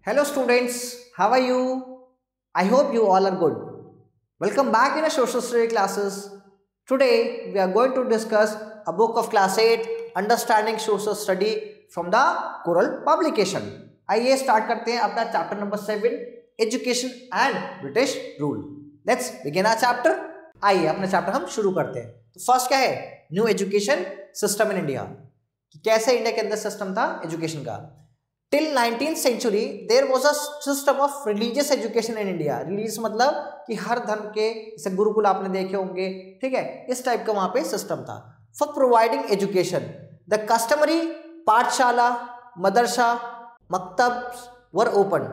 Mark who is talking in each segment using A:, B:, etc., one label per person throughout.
A: Hello students, how are you? I hope you all are good. Welcome back in our social study classes. Today we are going to discuss a book of class 8 Understanding Social Study from the Coral publication. आइए start करते हैं अपना chapter number 7 education and British rule. Let's begin our chapter. आइए अपना chapter हम शुरू करते हैं. तो फर्स्ट क्या है? New education system in India. कैसे इंडिया के अंदर सिस्टम था एजुकेशन का. Till 19th century there was a system of religious education in India. Religious मतलब कि हर धर्म के, जैसे गुरुकुल आपने देखे होंगे, ठीक है, इस टाइप का वहां पे सिस्टम था for providing education. The customary पाठशाला, मदरसा, मकतब वर ओपन.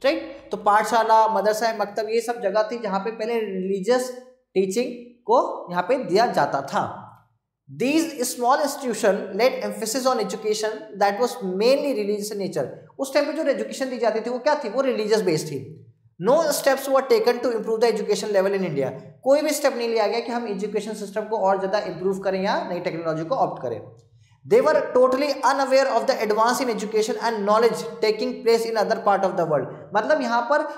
A: राइट. तो पाठशाला, मदरसा, मकतब ये सब जगह थी जहां पे पहले रिलीजियस टीचिंग को यहाँ पे दिया जाता था. These small institutions laid emphasis on education that was mainly religious in nature. उस टाइम पे जो एजुकेशन दी जाती थी वो क्या थी? वो रिलीजियस बेस्ड थी. No steps were taken to improve the education level in India. कोई भी स्टेप नहीं लिया गया कि हम एजुकेशन सिस्टम को और ज़्यादा इंप्रूव करें या नई टेक्नोलॉजी को ऑप्ट करें. They were totally unaware of the advance in education and knowledge taking place in other part of the world. मतलब यहाँ पर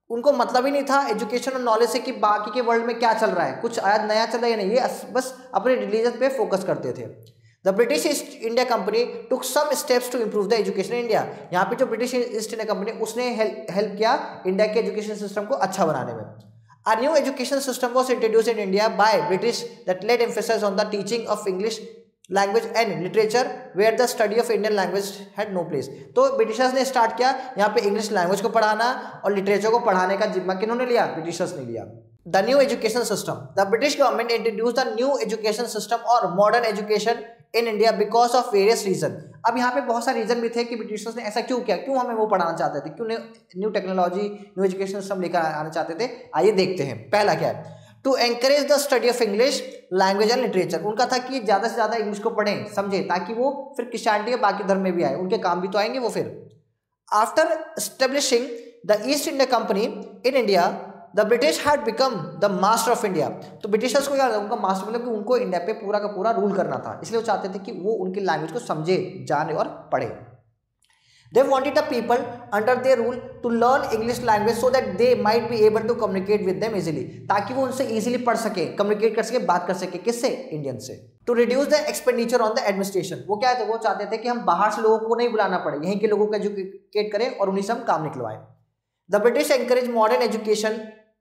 A: उनको मतलब ही नहीं था एजुकेशन और नॉलेज से कि बाकी के वर्ल्ड में क्या चल रहा है, कुछ आज नया चल रहा है या नहीं. ये बस अपने रिलीजन पे फोकस करते थे. The British East India Company took some steps to improve the education in India. यहाँ पे जो ब्रिटिश ईस्ट इंडिया कंपनी उसने हेल्प किया इंडिया के एजुकेशन सिस्टम को अच्छा बनाने में. A new education system was introduced in India by British that laid emphasis on the teaching of English language and literature where the study of Indian language had no place. तो Britishers ने start किया यहाँ पे English language को पढ़ाना और literature को पढ़ाने का जिम्मा किन्होंने लिया? ब्रिटिशर्स ने लिया. The new education system. The British government introduce the new education system और modern education in India because of various reason. अब यहाँ पे बहुत सारे रीजन भी थे कि ब्रिटिशर्स ने ऐसा क्यों किया, क्यों हमें वो पढ़ाना चाहते थे, क्यों new technology, new education system लेकर आना चाहते थे. आइए देखते हैं. पहला क्या है? To encourage the study of English language and literature. उनका था कि ज़्यादा से ज़्यादा इंग्लिश को पढ़ें, समझें, ताकि वो फिर क्रिश्चियनिटी के बाकी धर्म में भी आए, उनके काम भी तो आएंगे वो फिर. After establishing the East India company in India the British had become the master of India. तो ब्रिटिशर्स को क्या था? उनका मास्टर मतलब कि उनको इंडिया पे पूरा का पूरा रूल करना था, इसलिए वो चाहते थे कि वो उनकी लैंग्वेज को समझे, जाने और पढ़े. They wanted the people under their rule to learn English language so that they might be able to communicate with them easily. ताकि वो उनसे easily पढ़ सके, कम्युनिकेट कर सके, बात कर सके. किससे? इंडियन से. To reduce the expenditure on the administration. वो क्या है? तो वो चाहते थे कि हम बाहर से लोगों को नहीं बुलाना पड़े, यहीं के लोगों को एजुकेट करें और उन्हीं से हम काम निकलवाएं. The British encouraged modern education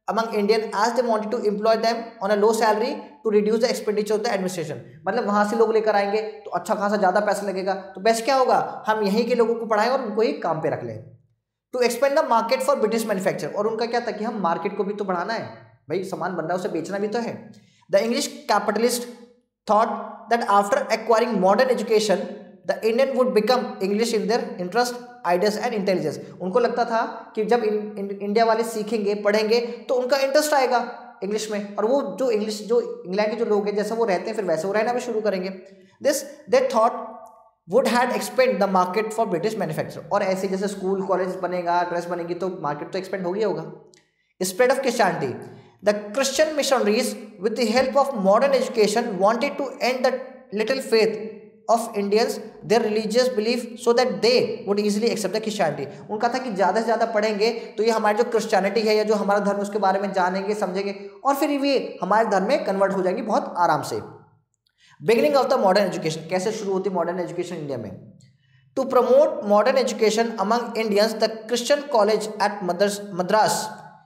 A: among Indian as they wanted to employ them on a low salary to reduce the expenditure of the administration. मतलब वहाँ से लोग लेकर आएंगे तो अच्छा खासा ज़्यादा पैसा लगेगा, तो बेस्ट क्या होगा? हम यहीं के लोगों को पढ़ाएं और उनको ही काम पे रख लें. To expand the market for British manufacture. और उनका क्या था कि हम मार्केट को भी तो बढ़ाना है, भाई सामान बन रहा है उसे बेचना भी तो है. The English capitalist thought that after acquiring modern education the Indian would become English in their interest, ideas and intelligence. उनको लगता था कि जब इंडिया वाले सीखेंगे, पढ़ेंगे तो उनका इंटरेस्ट आएगा इंग्लिश में, और वो जो इंग्लिश, जो इंग्लैंड के जो लोग हैं जैसा वो रहते हैं फिर वैसे वो रहना भी शुरू करेंगे. This they thought would had expand the market for British manufacture. और ऐसे जैसे स्कूल कॉलेज बनेगा, ड्रेस बनेगी तो मार्केट तो एक्सपेंड हो गया होगा. Spread of Christianity. The Christian missionaries with the help of modern education wanted to end the little faith of Indians their religious belief so that they would easily accept the Christianity. उनका था कि ज़्यादा से ज़्यादा पढ़ेंगे तो ये हमारी जो क्रिश्चियनिटी है या जो हमारा धर्म उसके बारे में जानेंगे, समझेंगे और फिर ये हमारे धर्म में कन्वर्ट हो जाएंगे बहुत आराम से. Beginning of the modern education. कैसे शुरू होती मॉडर्न एजुकेशन इंडिया में? To promote modern education among Indians the Christian college at Madras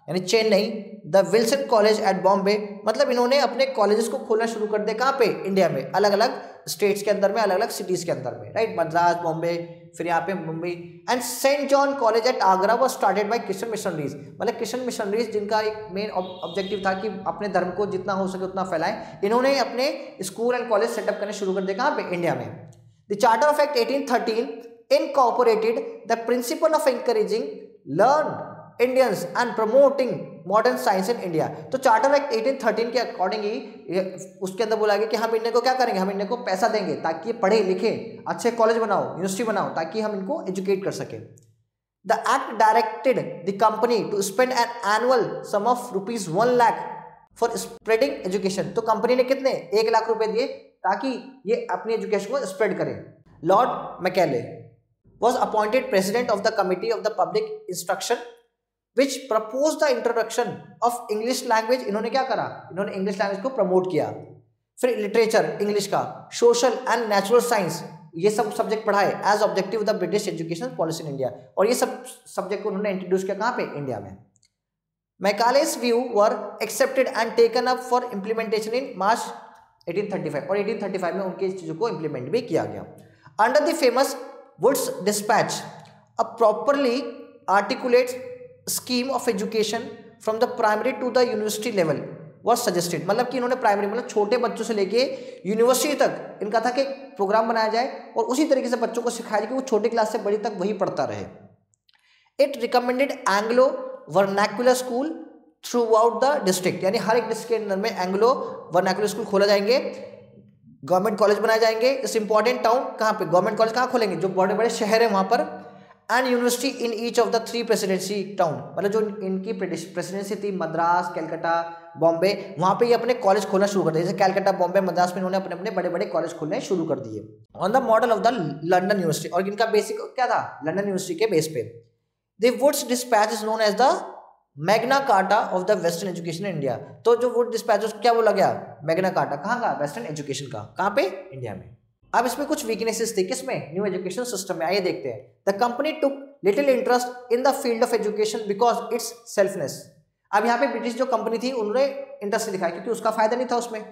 A: यानी Chennai, the Wilson college at Bombay. मतलब इन्होंने अपने कॉलेजेस को खोलना शुरू कर दिया. कहाँ पे? इंडिया में, अलग अलग स्टेट्स के अंदर में, अलग अलग सिटीज़ के अंदर में. राइट. मद्रास, बॉम्बे, फिर यहाँ पे Mumbai. And Saint John college at Agra was started by Christian missionaries. मतलब क्रिश्चियन मिशनरीज जिनका एक मेन ऑब्जेक्टिव था कि अपने धर्म को जितना हो सके उतना फैलाएं, इन्होंने अपने स्कूल एंड कॉलेज सेटअप करने शुरू कर दिए. कहाँ पे? इंडिया में. The charter of act 1813 incorporated the principle of encouraging learn Indians and promoting modern science in India. तो चार्टर एक्ट 1813 के अकॉर्डिंग ही उसके अंदर बोला गया कि हम इंडिया को क्या करेंगे? हम इंडिया को पैसा देंगे ताकि ये पढ़े लिखे, अच्छे कॉलेज बनाओ, यूनिवर्सिटी बनाओ, ताकि हम इनको एजुकेट कर सकें. The act directed the company to spend an annual sum of ₹1 lakh for spreading education. तो कंपनी ने कितने? 1 लाख रुपए दिए ताकि ये अपनी एजुकेशन को स्प्रेड करें. Lord Macaulay. was appointed president of the committee of the public instruction which proposed the introduction of English language। इन्होंने क्या करा, इन्होंने इंग्लिश लैंग्वेज को प्रमोट किया। फिर लिटरेचर इंग्लिश का, सोशल एंड नेचुरल साइंस, ये सब सब्जेक्ट पढ़ाए as objective the British education policy in India, और ये सब सब्जेक्ट को उन्होंने इंट्रोड्यूस किया कहाँ पे, इंडिया में। Macaulay's view were accepted and taken up for implementation in March 1835, और 1835 में उनकी चीज़ों को इम्प्लीमेंट भी किया गया। Under the famous Woods dispatch a properly articulate scheme of education from the primary to the university level was suggested, मतलब कि इन्होंने प्राइमरी मतलब छोटे बच्चों से लेके यूनिवर्सिटी तक इनका था कि प्रोग्राम बनाया जाए और उसी तरीके से बच्चों को सिखाया जाए कि वो छोटे क्लास से बड़ी तक वही पढ़ता रहे। It recommended Anglo vernacular school through out the district, यानी हर एक डिस्ट्रिक्ट के अंदर में एंग्लो वर्नाकुलर स्कूल खोला जाएंगे, गवर्नमेंट कॉलेज बनाए जाएंगे। इस इंपॉर्टेंट टाउन कहाँ पे, गवर्नमेंट कॉलेज कहाँ खोलेंगे, जो बड़े बड़े शहर है वहाँ पर। And university in each of the 3 presidency town, मतलब जो इनकी प्रेसिडेंसी थी मद्रास, कैलकाटा, बॉम्बे, वहाँ पे ये अपने कॉलेज खोलना शुरू कर दिए। जैसे कैलकाटा, बॉम्बे, मद्रास में इन्होंने अपने अपने बड़े बड़े कॉलेज खोलने शुरू कर दिए on the model of the London university, और इनका बेसिक क्या था, लंदन यूनिवर्सिटी के बेस पे। The Woods dispatch is known as the Magna Carta of the western education in India. तो जो वुड डिस्पैच क्या बोला गया, मैग्ना कार्टा, कहाँ का, वेस्टर्न एजुकेशन का, कहाँ पे, इंडिया में। अब इसमें कुछ वीकनेसेस थी, किसमें, न्यू एजुकेशन सिस्टम में, आइए देखते हैं। The company took little interest in the field of education because its selfness. अब यहाँ पे ब्रिटिश जो कंपनी थी उन्होंने इंटरेस्ट दिखाया क्योंकि उसका फायदा नहीं था उसमें।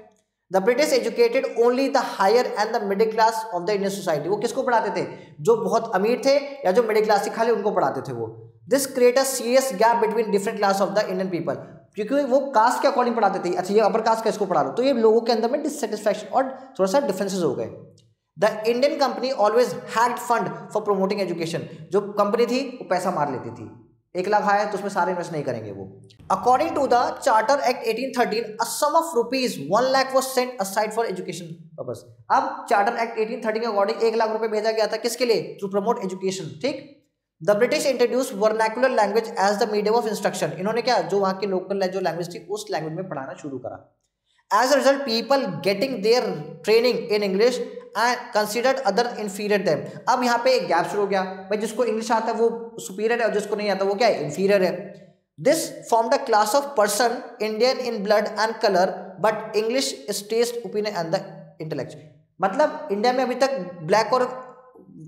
A: The British educated only the higher and the middle class of the Indian society, वो किसको पढ़ाते थे, जो बहुत अमीर थे या जो मिडिल क्लास से खाली उनको पढ़ाते थे वो। This create a serious gap between different class of the Indian people, क्योंकि वो कास्ट के अकॉर्डिंग पढ़ाते थे। अच्छा ये अपर कास्ट का इसको पढ़ा लो, तो ये लोगों के अंदर में डिससेटिस्फैक्शन और थोड़ा सा डिफरेंसेस हो गए। The Indian company always had fund for promoting education, जो कंपनी थी वो पैसा मार लेती थी, 1 लाख आया तो उसमें सारे इन्वेस्ट नहीं करेंगे वो। According to the charter act 1813 a sum of rupees 1 lakh was set aside for education purpose. अब चार्टर एक्ट 1813 के अकॉर्डिंग 1 लाख रुपए भेजा गया था किसके लिए, टू प्रमोट एजुकेशन, ठीक। The British introduce vernacular language as the medium of instruction, इन्होंने क्या, जो वहाँ की लोकल जो लैंग्वेज थी उस लैंग्वेज में पढ़ाना शुरू करा। As a result people getting their training in English and considered other inferior them. अब यहाँ पे एक गैप शुरू हो गया, भाई जिसको इंग्लिश आता है वो सुपीरियर है और जिसको नहीं आता वो क्या है, इन्फीरियर है। This form the class of person Indian in blood and colour but English is taste opinion and the intellect. मतलब इंडिया में अभी तक ब्लैक और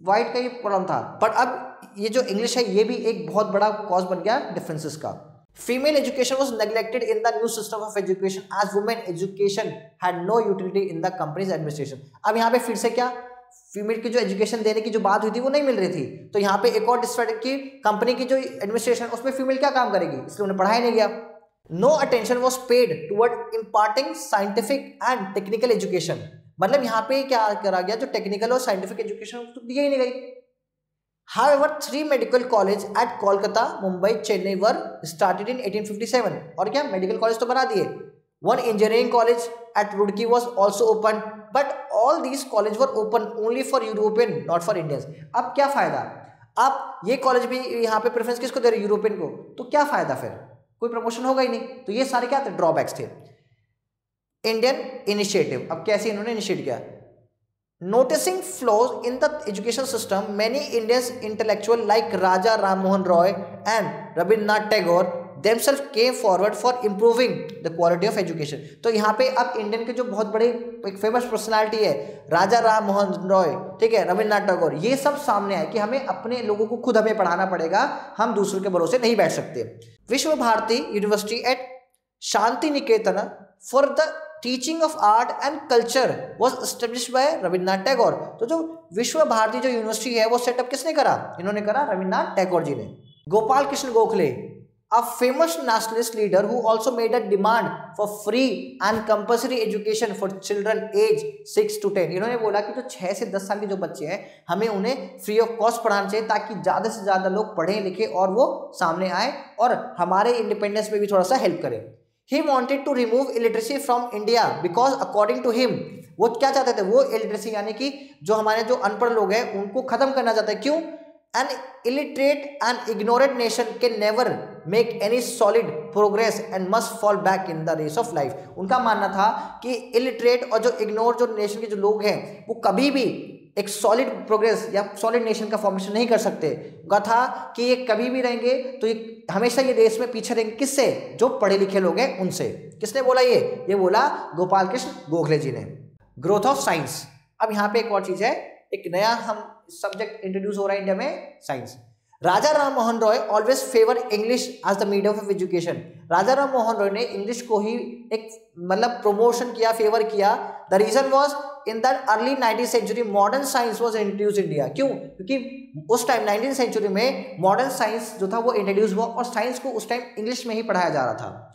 A: व्हाइट का ही प्रॉब्लम था, पर अब ये जो इंग्लिश है ये भी एक बहुत बड़ा कॉज बन गया डिफरेंसेस का। Female education was neglected in the new system of education as women education had no utility in the companies administration. अब यहाँ पे फिर से क्या, फीमेल की जो एजुकेशन देने की जो बात हुई थी वो नहीं मिल रही थी, तो यहाँ पे एक और डिसएडवांटेज की कंपनी की जो एडमिनिस्ट्रेशन उसमें फीमेल क्या काम करेगी, इसलिए उन्हें पढ़ाया नहीं गया। No attention was paid toward imparting scientific and technical education, मतलब यहाँ पे क्या करा गया, जो टेक्निकल और साइंटिफिक एजुकेशन तो दी ही नहीं गई। However, 3 medical college at Kolkata, Mumbai, Chennai were started in 1857, और क्या मेडिकल कॉलेज तो बना दिए। 1 engineering college at Roorkee was also opened, but all these colleges were open only for European, not for Indians। अब क्या फायदा, आप ये कॉलेज भी यहाँ पे प्रेफरेंस किसको दे रहे, यूरोपियन को, तो क्या फायदा, फिर कोई प्रमोशन होगा ही नहीं। तो ये सारे क्या थे, ड्रॉबैक्स थे। इंडियन इनिशिएटिव, अब कैसे इन्होंने इनिशिएट किया। Noticing flaws in the education system, many Indian intellectuals like Raja Ram Mohan Roy and Rabindranath Tagore themselves came forward for improving the quality of education। तो यहाँ पे अब इंडियन के जो बहुत बड़े एक फेमस पर्सनालिटी है राजा राम मोहन रॉय, ठीक है, रविन्द्रनाथ टैगोर, ये सब सामने आए कि हमें अपने लोगों को खुद हमें पढ़ाना पड़ेगा, हम दूसरों के भरोसे नहीं बैठ सकते। Vishwa Bharati university at Shanti Niketan for the teaching of art and culture was established by Rabindranath Tagore. तो जो विश्व भारती जो यूनिवर्सिटी है वो सेटअप किसने करा, इन्होंने करा, रविन्द्रनाथ टैगोर जी ने। Gopal Krishna Gokhale, a famous nationalist leader who also made a demand for free and compulsory education for children age 6 to 10। इन्होंने बोला कि जो 6 से 10 साल के जो बच्चे हैं हमें उन्हें फ्री ऑफ कॉस्ट पढ़ाना चाहिए ताकि ज़्यादा से ज़्यादा लोग पढ़ें लिखें और वो सामने आए और हमारे इंडिपेंडेंस में भी थोड़ा सा हेल्प करें। He wanted to remove illiteracy from India because according to him, वो क्या चाहते थे, वो illiteracy यानी कि जो हमारे जो अनपढ़ लोग हैं उनको खत्म करना चाहते हैं। क्यों? An illiterate and ignorant nation can never make any solid progress and must fall back in the race of life। उनका मानना था कि illiterate और जो ignore जो नेशन के जो लोग हैं वो कभी भी एक सॉलिड प्रोग्रेस या सॉलिड नेशन का फॉर्मेशन नहीं कर सकते। उनका था कि ये कभी भी रहेंगे तो ये हमेशा ये देश में पीछे रहेंगे, किससे? जो पढ़े लिखे लोग हैं उनसे। किसने बोला ये बोला गोपाल कृष्ण गोखले जी ने। Growth of science. अब यहाँ पे एक और चीज है, एक नया हम सब्जेक्ट इंट्रोड्यूस हो रहा है इंडिया में, science. Raja Ram Mohan Roy always favour English as the medium of education. Raja Ram Mohan Roy ने इंग्लिश को ही एक मतलब प्रमोशन किया, फेवर किया। The reason was in the early 19th century modern science was introduce India. क्यों? क्योंकि उस टाइम 19th सेंचुरी में मॉडर्न साइंस जो था वो इंट्रोड्यूस हुआ और साइंस को उस टाइम इंग्लिश में ही पढ़ाया जा रहा था।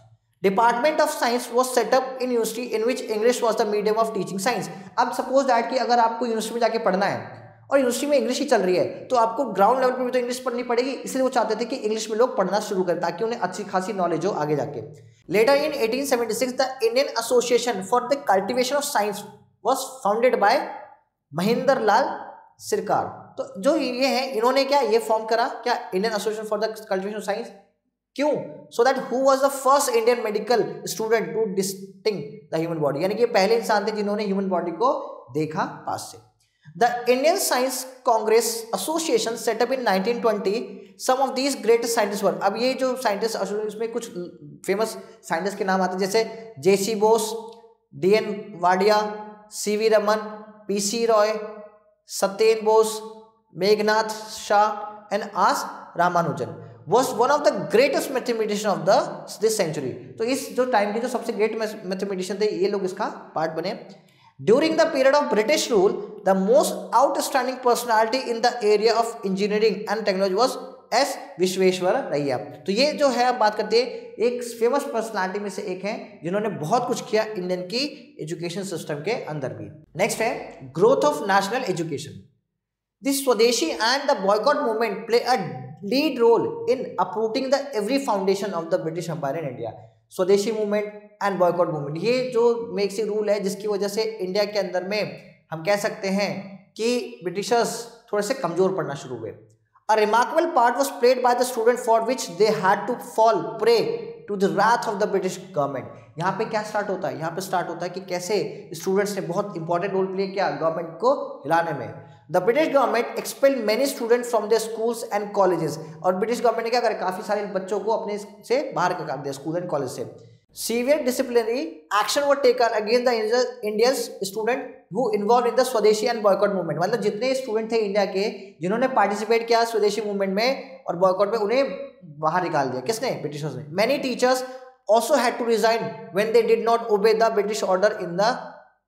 A: Department of science was setup in university in which English was the medium of teaching science. अब सपोज दैट कि अगर आपको यूनिवर्सिटी में जाके पढ़ना है और यूनिवर्सिटी में इंग्लिश ही चल रही है तो आपको ग्राउंड लेवल पर भी तो इंग्लिश पढ़नी पड़ेगी, इसलिए वो चाहते थे कि इंग्लिश में लोग पढ़ना शुरू करें ताकि उन्हें अच्छी खासी नॉलेज हो आगे जाके। Later in 1876 the Indian association for the cultivation of science was founded by Mahendra Lal Sircar. तो जो ये है इन्होंने क्या ये फॉर्म करा, क्या Indian association for the cultivation of science. क्यों? So that who was the first Indian medical student to dissecting the human body, यानी कि ये पहले इंसान थे जिन्होंने ह्यूमन बॉडी को देखा पास से। The Indian Science Congress Association set up in 1920. Some of these great scientists were, अब ये जो साइंटिस्ट इसमें कुछ फेमस साइंटिस्ट के नाम आते हैं जैसे JC Bose, DN Wadia, CV Raman, PC Roy, Satyendra Bose, Meghnath Shah and S Ramanujan was one of the greatest mathematician of this century। तो इस जो टाइम के जो सबसे ग्रेट मैथमेटिशियन थे ये लोग इसका पार्ट बने। During the period of British rule, the most outstanding personality in the area of engineering and technology was S. Visvesvaraya. तो ये जो है आप बात करते हैं एक फेमस पर्सनालिटी में से एक है जिन्होंने बहुत कुछ किया इंडियन की एजुकेशन सिस्टम के अंदर भी। नेक्स्ट है growth of national education. This Swadeshi and the boycott movement play a lead role in uprooting the every foundation of the British Empire in India। स्वदेशी मूवमेंट एंड बॉयकॉट मूवमेंट ये जो make सी rule है जिसकी वजह से India के अंदर में हम कह सकते हैं कि ब्रिटिशर्स थोड़े से कमजोर पड़ना शुरू हुए। A remarkable part was played by the student for which they had to fall prey to the wrath of the British government. यहाँ पे क्या स्टार्ट होता है? यहाँ पे स्टार्ट होता है कि कैसे स्टूडेंट्स ने बहुत इंपॉर्टेंट रोल प्ले किया गवर्नमेंट को हिलाने में। The British government expelled many student from the schools and colleges. और ब्रिटिश गवर्नमेंट ने क्या करा? काफी सारे बच्चों को अपने से बाहर कर दिया स्कूल एंड कॉलेज से। Severe disciplinary action were taken against the Indians student who involve in the स्वदेशी एंड बॉयकॉट मूवमेंट। मतलब जितने स्टूडेंट थे इंडिया के जिन्होंने पार्टिसिपेट किया स्वदेशी मूवमेंट में और बॉयकॉट में, उन्हें बाहर निकाल दिया। किसने? ब्रिटिशर्स ने। Many teachers also had to resign when they did not obey the British order in the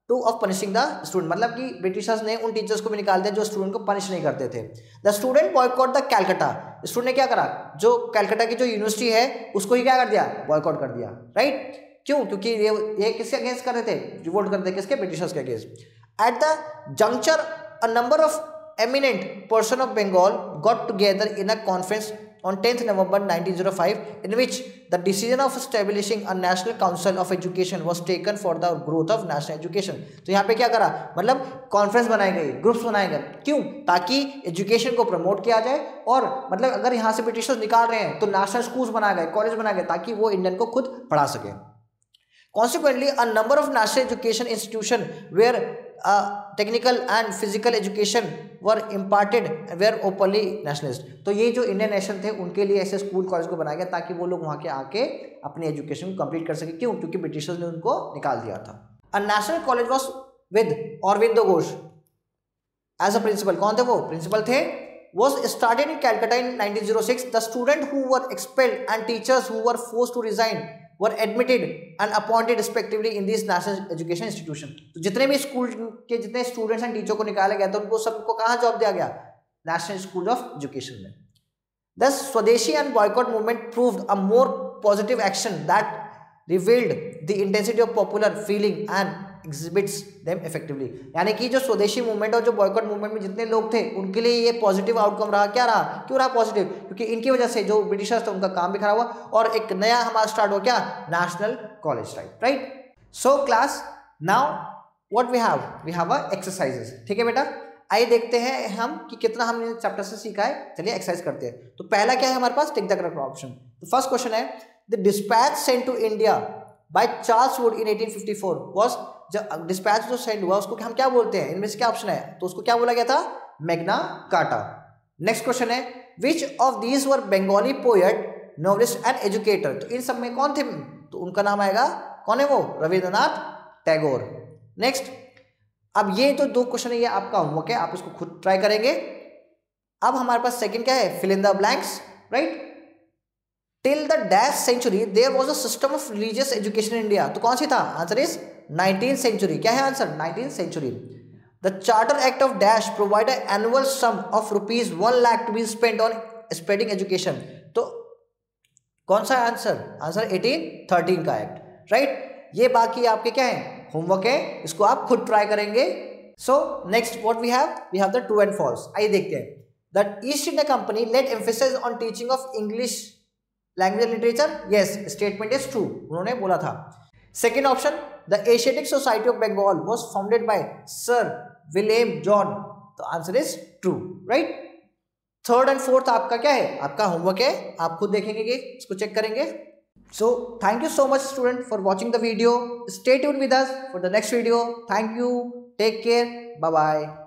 A: to of punishing the student। मतलब कि ब्रिटिशर्स ने उन टीचर्स को भी निकाल दिया जो स्टूडेंट को पनिश नहीं करते थे। The student boycott the Calcutta. Student ने क्या करा? जो कैलकाटा की जो यूनिवर्सिटी है उसको ही क्या कर दिया? बॉयकॉट कर दिया। राइट? क्यों? क्योंकि ये किसके अगेंस्ट कर रहे थे? रिवोल्ट करते थे। किसके? ब्रिटिशर्स के against. At the juncture a number of eminent person of Bengal got together in a conference on 10th November 1905 in which the decision of establishing a national council of education was taken for the growth of national education। तो यहाँ पे क्या करा? मतलब conference बनाई गई, groups बनाए गए। क्यों? ताकि एजुकेशन को प्रमोट किया जाए और मतलब अगर यहाँ से ब्रिटिशर्स निकाल रहे हैं तो नेशनल स्कूल्स बनाए गए, कॉलेज बनाए गए ताकि वो इंडियन को खुद पढ़ा सके। Consequently, a number of national education institutions where technical and physical education were imparted were openly nationalist। तो ये जो इंडियन नेशन थे उनके लिए ऐसे स्कूल कॉलेज को बनाया गया ताकि वो लोग वहाँ के आके अपनी एजुकेशन को कंप्लीट कर सके। क्यों? क्योंकि ब्रिटिशर्स ने उनको निकाल दिया था। A national college was with Aurobindo Ghosh as a principal। कौन थे वो? प्रिंसिपल थे। Was started in Calcutta in 1906। The students who were expelled and teachers who were forced to resign were admitted and appointed respectively in these national education institution। तो जितने भी school के जितने students and teacher को निकाला गया था उनको सबको कहाँ जॉब दिया गया? नेशनल स्कूल ऑफ एजुकेशन में। Thus स्वदेशी and boycott movement proved a more positive action that revealed the intensity of popular feeling and exhibits them effectively। यानी कि जो स्वदेशी मूवमेंट और जो बॉयकॉट मूवमेंट में जितने लोग थे उनके लिए ये पॉजिटिव आउटकम रहा। क्या रहा? क्यों रहा पॉजिटिव? क्योंकि इनकी वजह से जो ब्रिटिशर्स थे उनका काम भी खराब हुआ और एक नया हमारा स्टार्ट हो क्या? National college type. Right? So class now what we have a exercises. ठीक है बेटा, आइए देखते हैं हम कि कितना हमने चैप्टर से सीखा है। चलिए एक्सरसाइज करते हैं। तो पहला क्या है हमारे पास? Tick the correct option. तो फर्स्ट क्वेश्चन है the dispatch sent to India by Charles Wood in 1854 was जब डिस्पैच जो सेंड हुआ उसको हम क्या बोलते हैं, इनमें से क्या ऑप्शन है, तो उसको क्या बोला गया था, मैग्ना कार्टा। नेक्स्ट क्वेश्चन है which of these were Bengali poet, novelist and educator, तो इन सब में कौन थे, तो उनका नाम आएगा, कौन है वो, रविंद्रनाथ टैगोर। नेक्स्ट, अब ये तो दो क्वेश्चन है, ये आपका होमवर्क है, आप इसको खुद ट्राई करेंगे। अब हमारे पास सेकंड क्या है, fill in the blanks, right. Till the dash century there was a system of religious education in India, तो कौन सी था, आंसर इज 19th सेंचुरी। क्या है answer, 19th century. The charter act of dash provide annual sum of rupees 1 lakh to be spent on spreading education, तो कौन सा answer, answer 1813 का act, right. ये बाकी आपके क्या है, होमवर्क है, इसको आप खुद ट्राई करेंगे। So next what we have the true and false. आइए देखते हैं। The East India company laid emphasis on teaching of English language and literature, yes, statement is true, उन्होंने बोला था। Second option, the Asiatic society of Bengal was founded by sir William John, तो answer is true, right. Third and fourth आपका क्या है, आपका homework है, आप खुद देखेंगे, इसको चेक करेंगे। So thank you so much student for watching the video, stay tuned with us for the next video. Thank you, take care, bye bye.